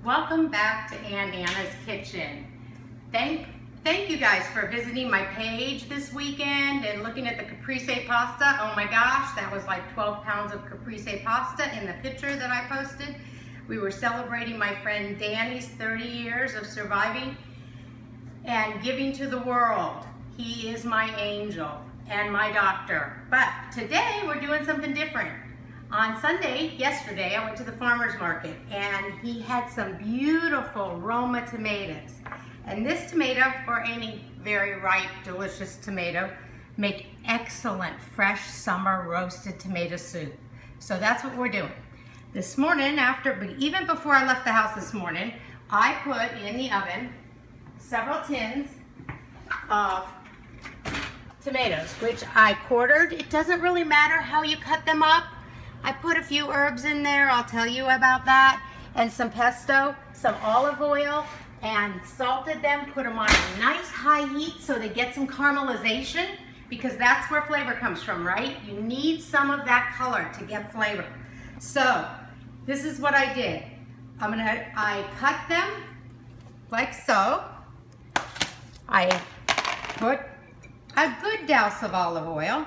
Welcome back to Aunt Anna's Kitchen. Thank you guys for visiting my page this weekend and looking at the caprese pasta. Oh my gosh, that was like 12 pounds of caprese pasta in the picture that I posted. We were celebrating my friend Danny's 30 years of surviving and giving to the world. He is my angel and my doctor. But today we're doing something different. On Sunday, yesterday, I went to the farmer's market and he had some beautiful Roma tomatoes. And this tomato, or any very ripe, delicious tomato, make excellent fresh summer roasted tomato soup. So that's what we're doing. This morning, even before I left the house this morning, I put in the oven several tins of tomatoes, which I quartered. It doesn't really matter how you cut them up. I put a few herbs in there, I'll tell you about that, and some pesto, some olive oil, and salted them, put them on a nice high heat so they get some caramelization, because that's where flavor comes from, right? You need some of that color to get flavor. So, this is what I did. I cut them like so. I put a good douse of olive oil,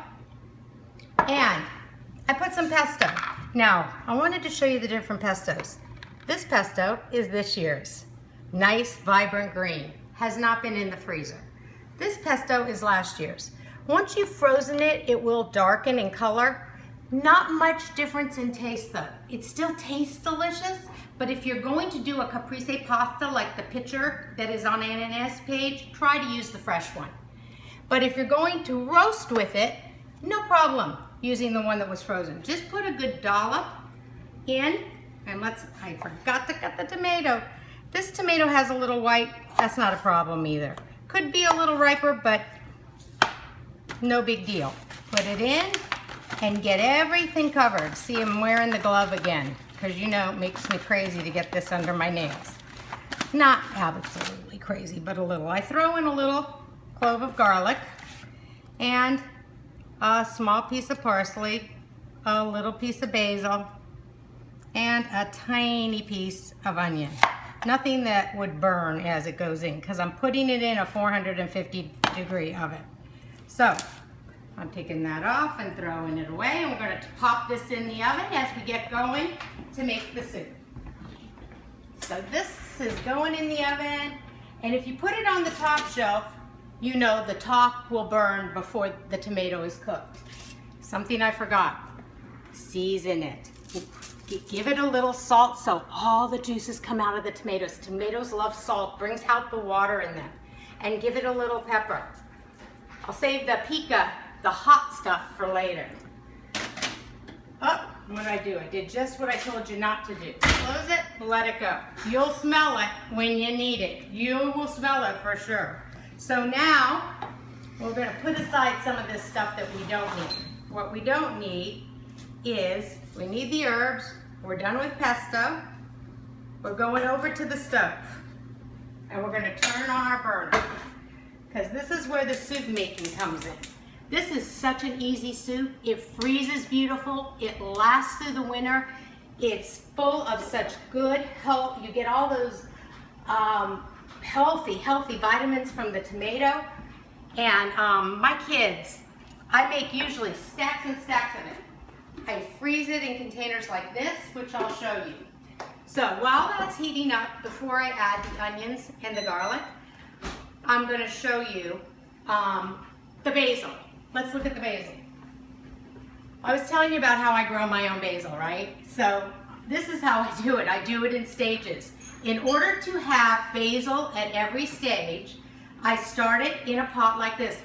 and I put some pesto. Now, I wanted to show you the different pestos. This pesto is this year's. Nice, vibrant green. Has not been in the freezer. This pesto is last year's. Once you've frozen it, it will darken in color. Not much difference in taste though. It still tastes delicious, but if you're going to do a caprese pasta like the picture that is on Anna's page, try to use the fresh one. But if you're going to roast with it, no problem using the one that was frozen. Just put a good dollop in, and I forgot to cut the tomato. This tomato has a little white, that's not a problem either. Could be a little riper, but no big deal. Put it in and get everything covered. See, I'm wearing the glove again, because you know it makes me crazy to get this under my nails. Not absolutely crazy, but a little. I throw in a little clove of garlic and a small piece of parsley, a little piece of basil, and a tiny piece of onion. Nothing that would burn as it goes in, because I'm putting it in a 450-degree oven. So, I'm taking that off and throwing it away, and we're going to pop this in the oven as we get going to make the soup. So this is going in the oven, and if you put it on the top shelf, you know the top will burn before the tomato is cooked. Something I forgot, season it. Give it a little salt so all the juices come out of the tomatoes. Tomatoes love salt, brings out the water in them. And give it a little pepper. I'll save the pica, the hot stuff, for later. Oh, what did I do? I did just what I told you not to do. Close it, let it go. You'll smell it when you need it. You will smell it for sure. So now, we're going to put aside some of this stuff that we don't need. What we don't need is, we need the herbs. We're done with pesto. We're going over to the stove. And we're going to turn on our burner, because this is where the soup making comes in. This is such an easy soup. It freezes beautiful. It lasts through the winter. It's full of such good health. You get all those healthy vitamins from the tomato. And my kids, I make usually stacks and stacks of it. I freeze it in containers like this, which I'll show you. So while that's heating up, before I add the onions and the garlic, I'm going to show you the basil. Let's look at the basil. I was telling you about how I grow my own basil, right? So this is how I do it. I do it in stages. In order to have basil at every stage, I start it in a pot like this.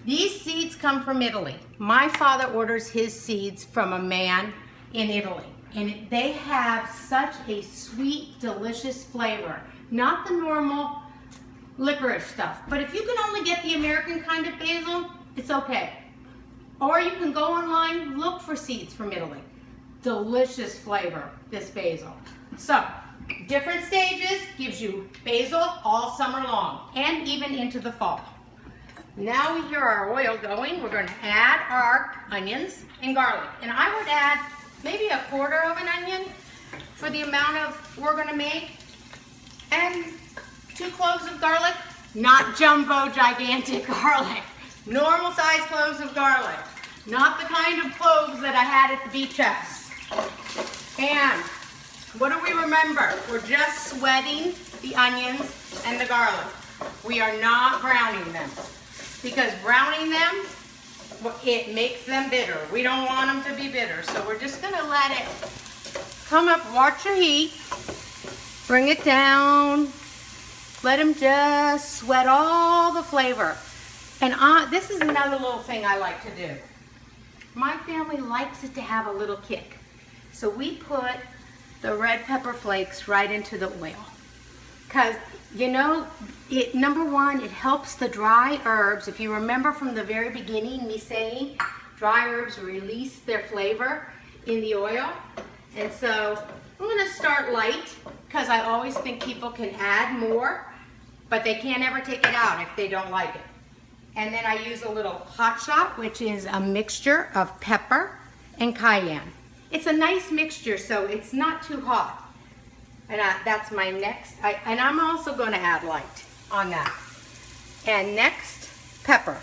These seeds come from Italy. My father orders his seeds from a man in Italy. And they have such a sweet, delicious flavor. Not the normal licorice stuff. But if you can only get the American kind of basil, it's okay. Or you can go online, look for seeds from Italy. Delicious flavor, this basil. So, different stages gives you basil all summer long and even into the fall. Now we hear our oil going, we're going to add our onions and garlic. And I would add maybe a quarter of an onion for the amount of we're going to make. And 2 cloves of garlic, not jumbo gigantic garlic. Normal size cloves of garlic. Not the kind of cloves that I had at the beach house. And what do we remember? We're just sweating the onions and the garlic. We are not browning them. Because browning them, it makes them bitter. We don't want them to be bitter. So we're just gonna let it come up, watch your heat, bring it down, let them just sweat all the flavor. And this is another little thing I like to do. My family likes it to have a little kick. So we put the red pepper flakes right into the oil. Because, you know, number one, it helps the dry herbs. If you remember from the very beginning, me saying dry herbs release their flavor in the oil. And so I'm going to start light because I always think people can add more, but they can't ever take it out if they don't like it. And then I use a little hot shot, which is a mixture of pepper and cayenne. It's a nice mixture, so it's not too hot. And that's my next, and I'm also going to add light on that. And next, pepper.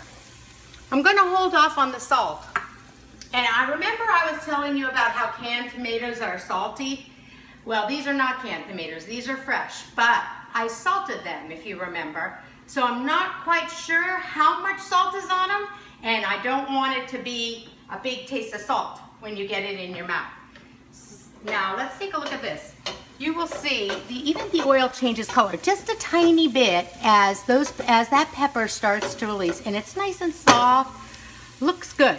I'm going to hold off on the salt. And I remember I was telling you about how canned tomatoes are salty. Well, these are not canned tomatoes, these are fresh, but I salted them, if you remember. So I'm not quite sure how much salt is on them, and I don't want it to be a big taste of salt when you get it in your mouth. Now, let's take a look at this. You will see even the oil changes color just a tiny bit as that pepper starts to release, and it's nice and soft, looks good.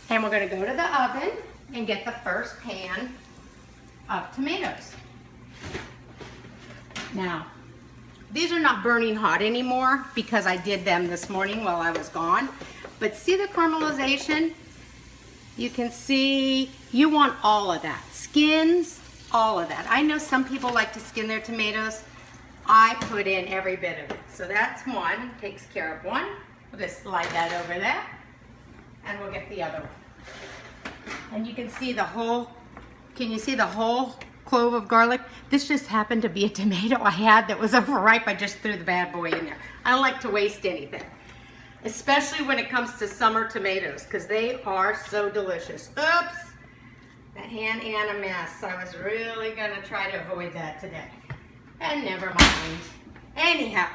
And we're going to go to the oven and get the first pan of tomatoes. Now, these are not burning hot anymore because I did them this morning while I was gone. But see the caramelization? You can see, you want all of that. Skins, all of that. I know some people like to skin their tomatoes. I put in every bit of it. So that's one, takes care of one. We'll just slide that over there. And we'll get the other one. And you can see the whole, can you see the whole clove of garlic? This just happened to be a tomato I had that was overripe. I just threw the bad boy in there. I don't like to waste anything, especially when it comes to summer tomatoes, because they are so delicious. Oops, the hand and a mess. I was really gonna try to avoid that today, and never mind. Anyhow,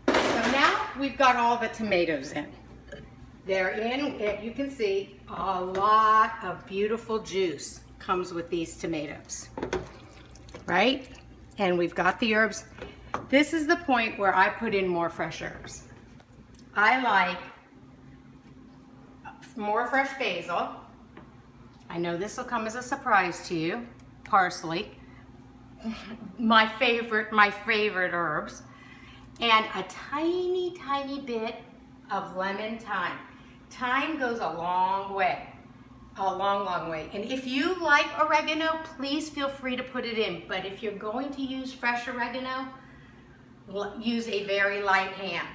so now we've got all the tomatoes in. They're in, you can see a lot of beautiful juice comes with these tomatoes, right? And we've got the herbs. This is the point where I put in more fresh herbs. I like more fresh basil. I know this will come as a surprise to you. Parsley, my favorite herbs, and a tiny, tiny bit of lemon thyme. Thyme goes a long way. A long, long way. And if you like oregano, please feel free to put it in. But if you're going to use fresh oregano, use a very light hand,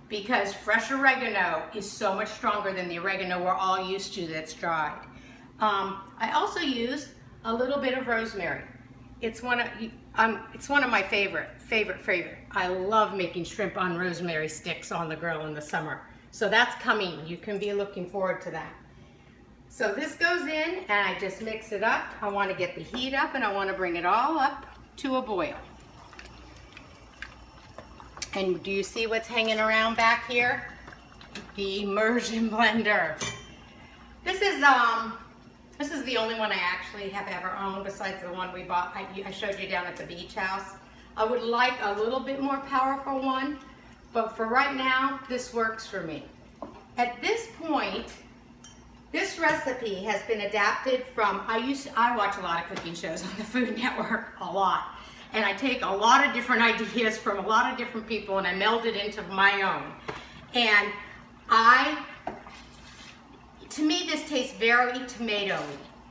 because fresh oregano is so much stronger than the oregano we're all used to that's dried. I also use a little bit of rosemary. It's one of my favorite. I love making shrimp on rosemary sticks on the grill in the summer. So that's coming. You can be looking forward to that. So this goes in and I just mix it up. I want to get the heat up and I want to bring it all up to a boil. And do you see what's hanging around back here? The immersion blender. This is the only one I actually have ever owned besides the one we bought. I showed you down at the beach house. I would like a little bit more powerful one, but for right now, this works for me. At this point, this recipe has been adapted from, I watch a lot of cooking shows on the Food Network, a lot. And I take a lot of different ideas from a lot of different people and I meld it into my own. And to me this tastes very tomatoey,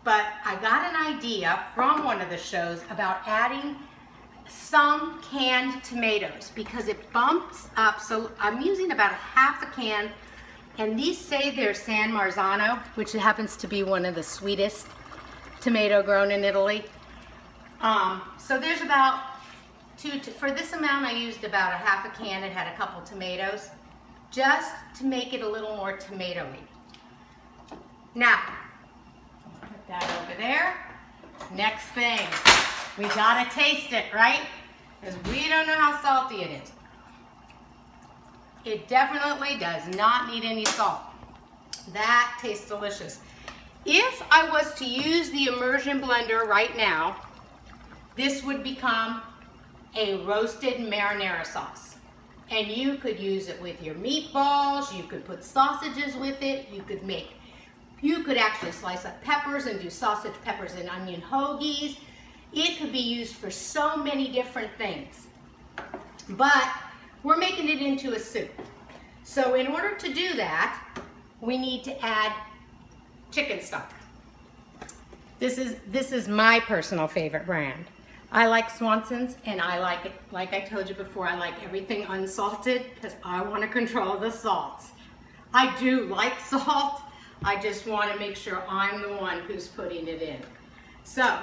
but I got an idea from one of the shows about adding some canned tomatoes because it bumps up. So I'm using about half a can, and these say they're San Marzano, which happens to be one of the sweetest tomato grown in Italy. So there's about for this amount I used about a half a can. It had a couple tomatoes, just to make it a little more tomatoey. Now, put that over there. Next thing, we gotta taste it, right? Because we don't know how salty it is. It definitely does not need any salt. That tastes delicious. If I was to use the immersion blender right now, this would become a roasted marinara sauce. And you could use it with your meatballs, you could put sausages with it, you could actually slice up peppers and do sausage, peppers, and onion hoagies. It could be used for so many different things. But we're making it into a soup. So in order to do that, we need to add chicken stock. This is my personal favorite brand. I like Swanson's, and I like it, like I told you before, I like everything unsalted because I want to control the salt. I do like salt, I just want to make sure I'm the one who's putting it in. So,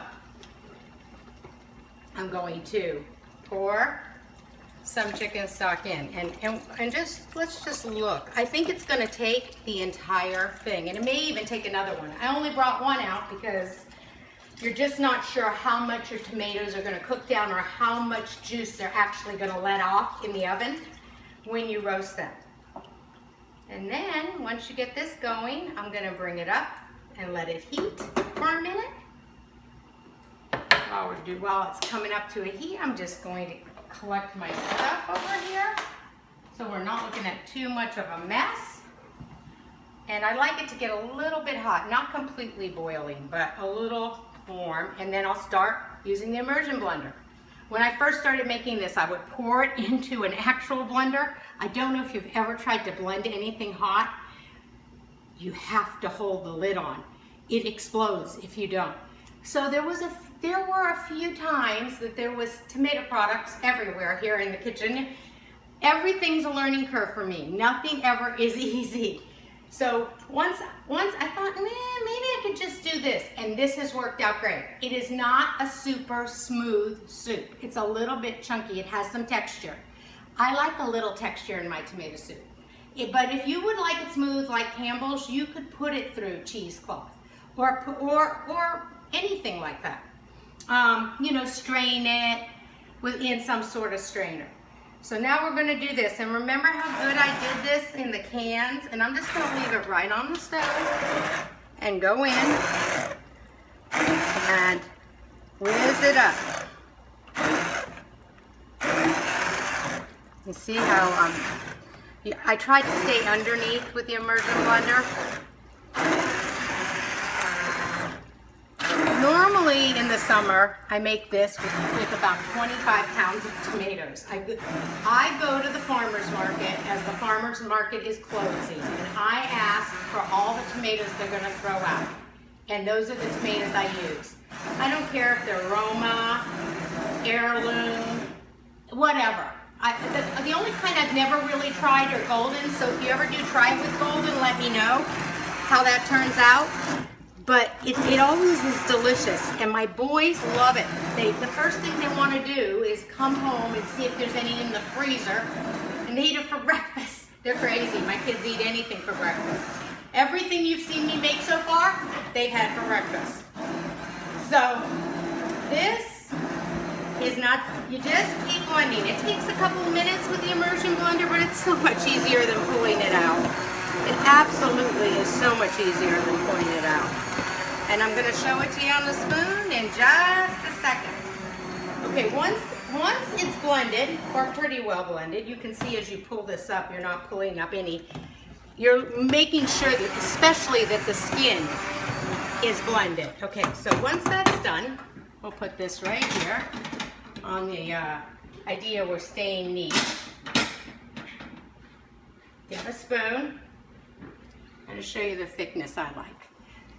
I'm going to pour some chicken stock in, and just, let's just look. I think it's going to take the entire thing, and it may even take another one. I only brought one out because you're just not sure how much your tomatoes are going to cook down or how much juice they're actually going to let off in the oven when you roast them. And then, once you get this going, I'm going to bring it up and let it heat for a minute. While it's coming up to a heat, I'm just going to collect my stuff over here so we're not looking at too much of a mess. And I like it to get a little bit hot, not completely boiling, but a little warm. And then I'll start using the immersion blender. When I first started making this, I would pour it into an actual blender. I don't know if you've ever tried to blend anything hot. You have to hold the lid on. It explodes if you don't. So there were a few times that there was tomato products everywhere here in the kitchen. Everything's a learning curve for me. Nothing ever is easy. So once I thought, maybe I could just do this, and this has worked out great. It is not a super smooth soup. It's a little bit chunky. It has some texture. I like a little texture in my tomato soup. But if you would like it smooth like Campbell's, you could put it through cheesecloth or anything like that. Strain it within some sort of strainer. So now we're going to do this, and remember how good I did this in the cans, and I'm just going to leave it right on the stove and go in and whiz it up. You see how I tried to stay underneath with the immersion blender. Normally in the summer, I make this with about 25 pounds of tomatoes. I go to the farmer's market as the farmer's market is closing, and I ask for all the tomatoes they're going to throw out. And those are the tomatoes I use. I don't care if they're Roma, heirloom, whatever. The only kind I've never really tried are golden, so if you ever do try it with golden, let me know how that turns out. But it always is delicious, and my boys love it. The first thing they want to do is come home and see if there's any in the freezer, and they eat it for breakfast. They're crazy. My kids eat anything for breakfast. Everything you've seen me make so far, they've had for breakfast. So this is not, you just keep blending. It takes a couple of minutes with the immersion blender, but it's so much easier than pulling it out. It absolutely is so much easier than pulling it out. And I'm going to show it to you on the spoon in just a second. Okay, once it's blended, or pretty well blended, you can see as you pull this up, you're not pulling up any. You're making sure that, especially that the skin is blended. Okay, so once that's done, we'll put this right here on the idea we're staying neat. Get a spoon. I'm going to show you the thickness I like.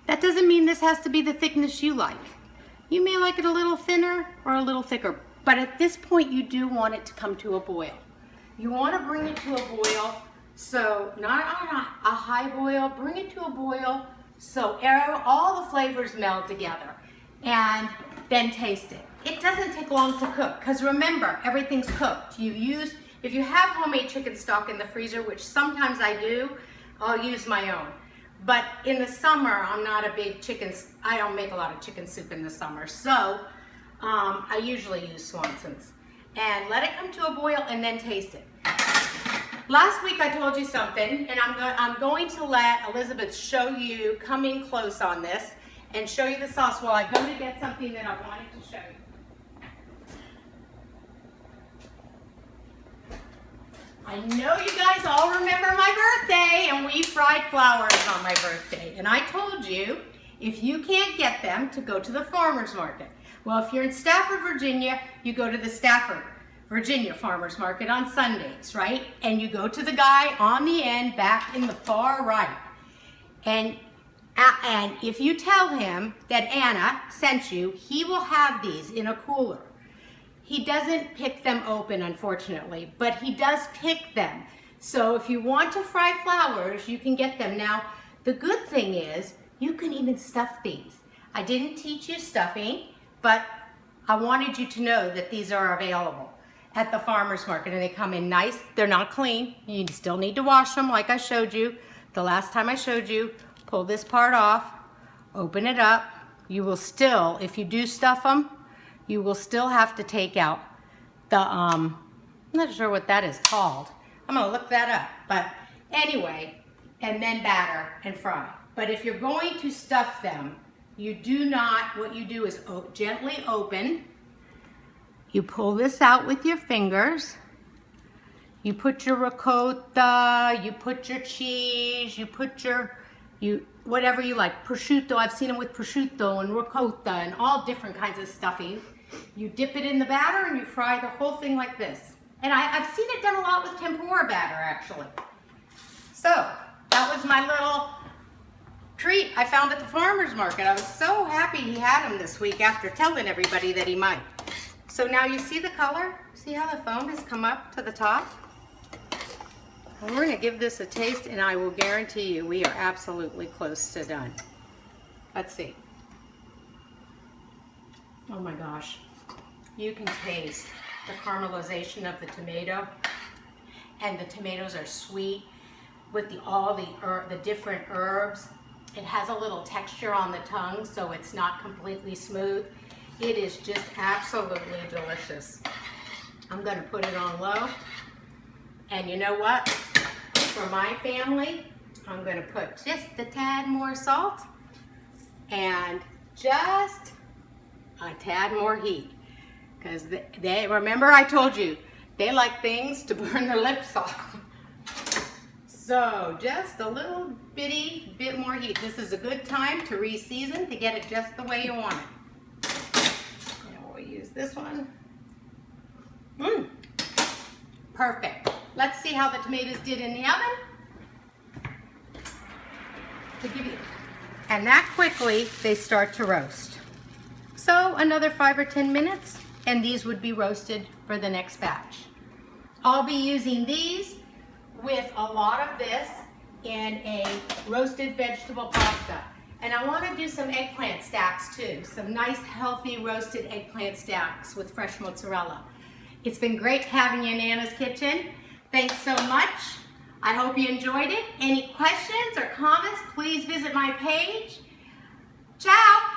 That doesn't mean this has to be the thickness you like. You may like it a little thinner or a little thicker, but at this point you do want it to come to a boil. You want to bring it to a boil, so not on a high boil, bring it to a boil so all the flavors meld together, and then taste it. it doesn't take long to cook, because remember, everything's cooked. If you have homemade chicken stock in the freezer, which sometimes I do, I'll use my own. But in the summer, I'm not a big I don't make a lot of chicken soup in the summer, so I usually use Swanson's. And let it come to a boil and then taste it. Last week I told you something, and I'm going to let Elizabeth show you, come in close on this, and show you the sauce while I go to get something that I wanted to show you. I know you guys all remember my birthday, and we fried flowers on my birthday. And I told you, if you can't get them, to go to the farmer's market. Well, if you're in Stafford, Virginia, you go to the Stafford, Virginia farmer's market on Sundays, right? And you go to the guy on the end back in the far right. And if you tell him that Anna sent you, he will have these in a cooler. He doesn't pick them open, unfortunately, but he does pick them. So if you want to fry flowers, you can get them. Now, the good thing is, you can even stuff these. I didn't teach you stuffing, but I wanted you to know that these are available at the farmer's market, and they come in nice. They're not clean. You still need to wash them like I showed you the last time I showed you. Pull this part off, open it up. You will still, if you do stuff them, you will still have to take out the, I'm not sure what that is called. I'm gonna look that up, but anyway, and then batter and fry. But if you're going to stuff them, you do not, what you do is gently open. You pull this out with your fingers. You put your ricotta, you put your cheese, you put your, whatever you like, prosciutto. I've seen them with prosciutto and ricotta and all different kinds of stuffing. You dip it in the batter and you fry the whole thing like this. And I've seen it done a lot with tempura batter, actually. So that was my little treat I found at the farmer's market. I was so happy he had them this week after telling everybody that he might. So now you see the color? See how the foam has come up to the top? And we're gonna give this a taste, and I will guarantee you we are absolutely close to done. Let's see. Oh my gosh. You can taste the caramelization of the tomato, and the tomatoes are sweet with all the different herbs. It has a little texture on the tongue, so it's not completely smooth. It is just absolutely delicious. I'm going to put it on low, and you know what? For my family, I'm going to put just a tad more salt and just a tad more heat, because they remember I told you they like things to burn their lips off. So just a little bit more heat. This is a good time to re-season to get it just the way you want it. And we'll use this one. Perfect. Let's see how the tomatoes did in the oven. And that quickly they start to roast. So another 5 or 10 minutes and these would be roasted for the next batch. I'll be using these with a lot of this in a roasted vegetable pasta. And I want to do some eggplant stacks too. Some nice healthy roasted eggplant stacks with fresh mozzarella. It's been great having you in Anna's kitchen. Thanks so much. I hope you enjoyed it. Any questions or comments, please visit my page. Ciao.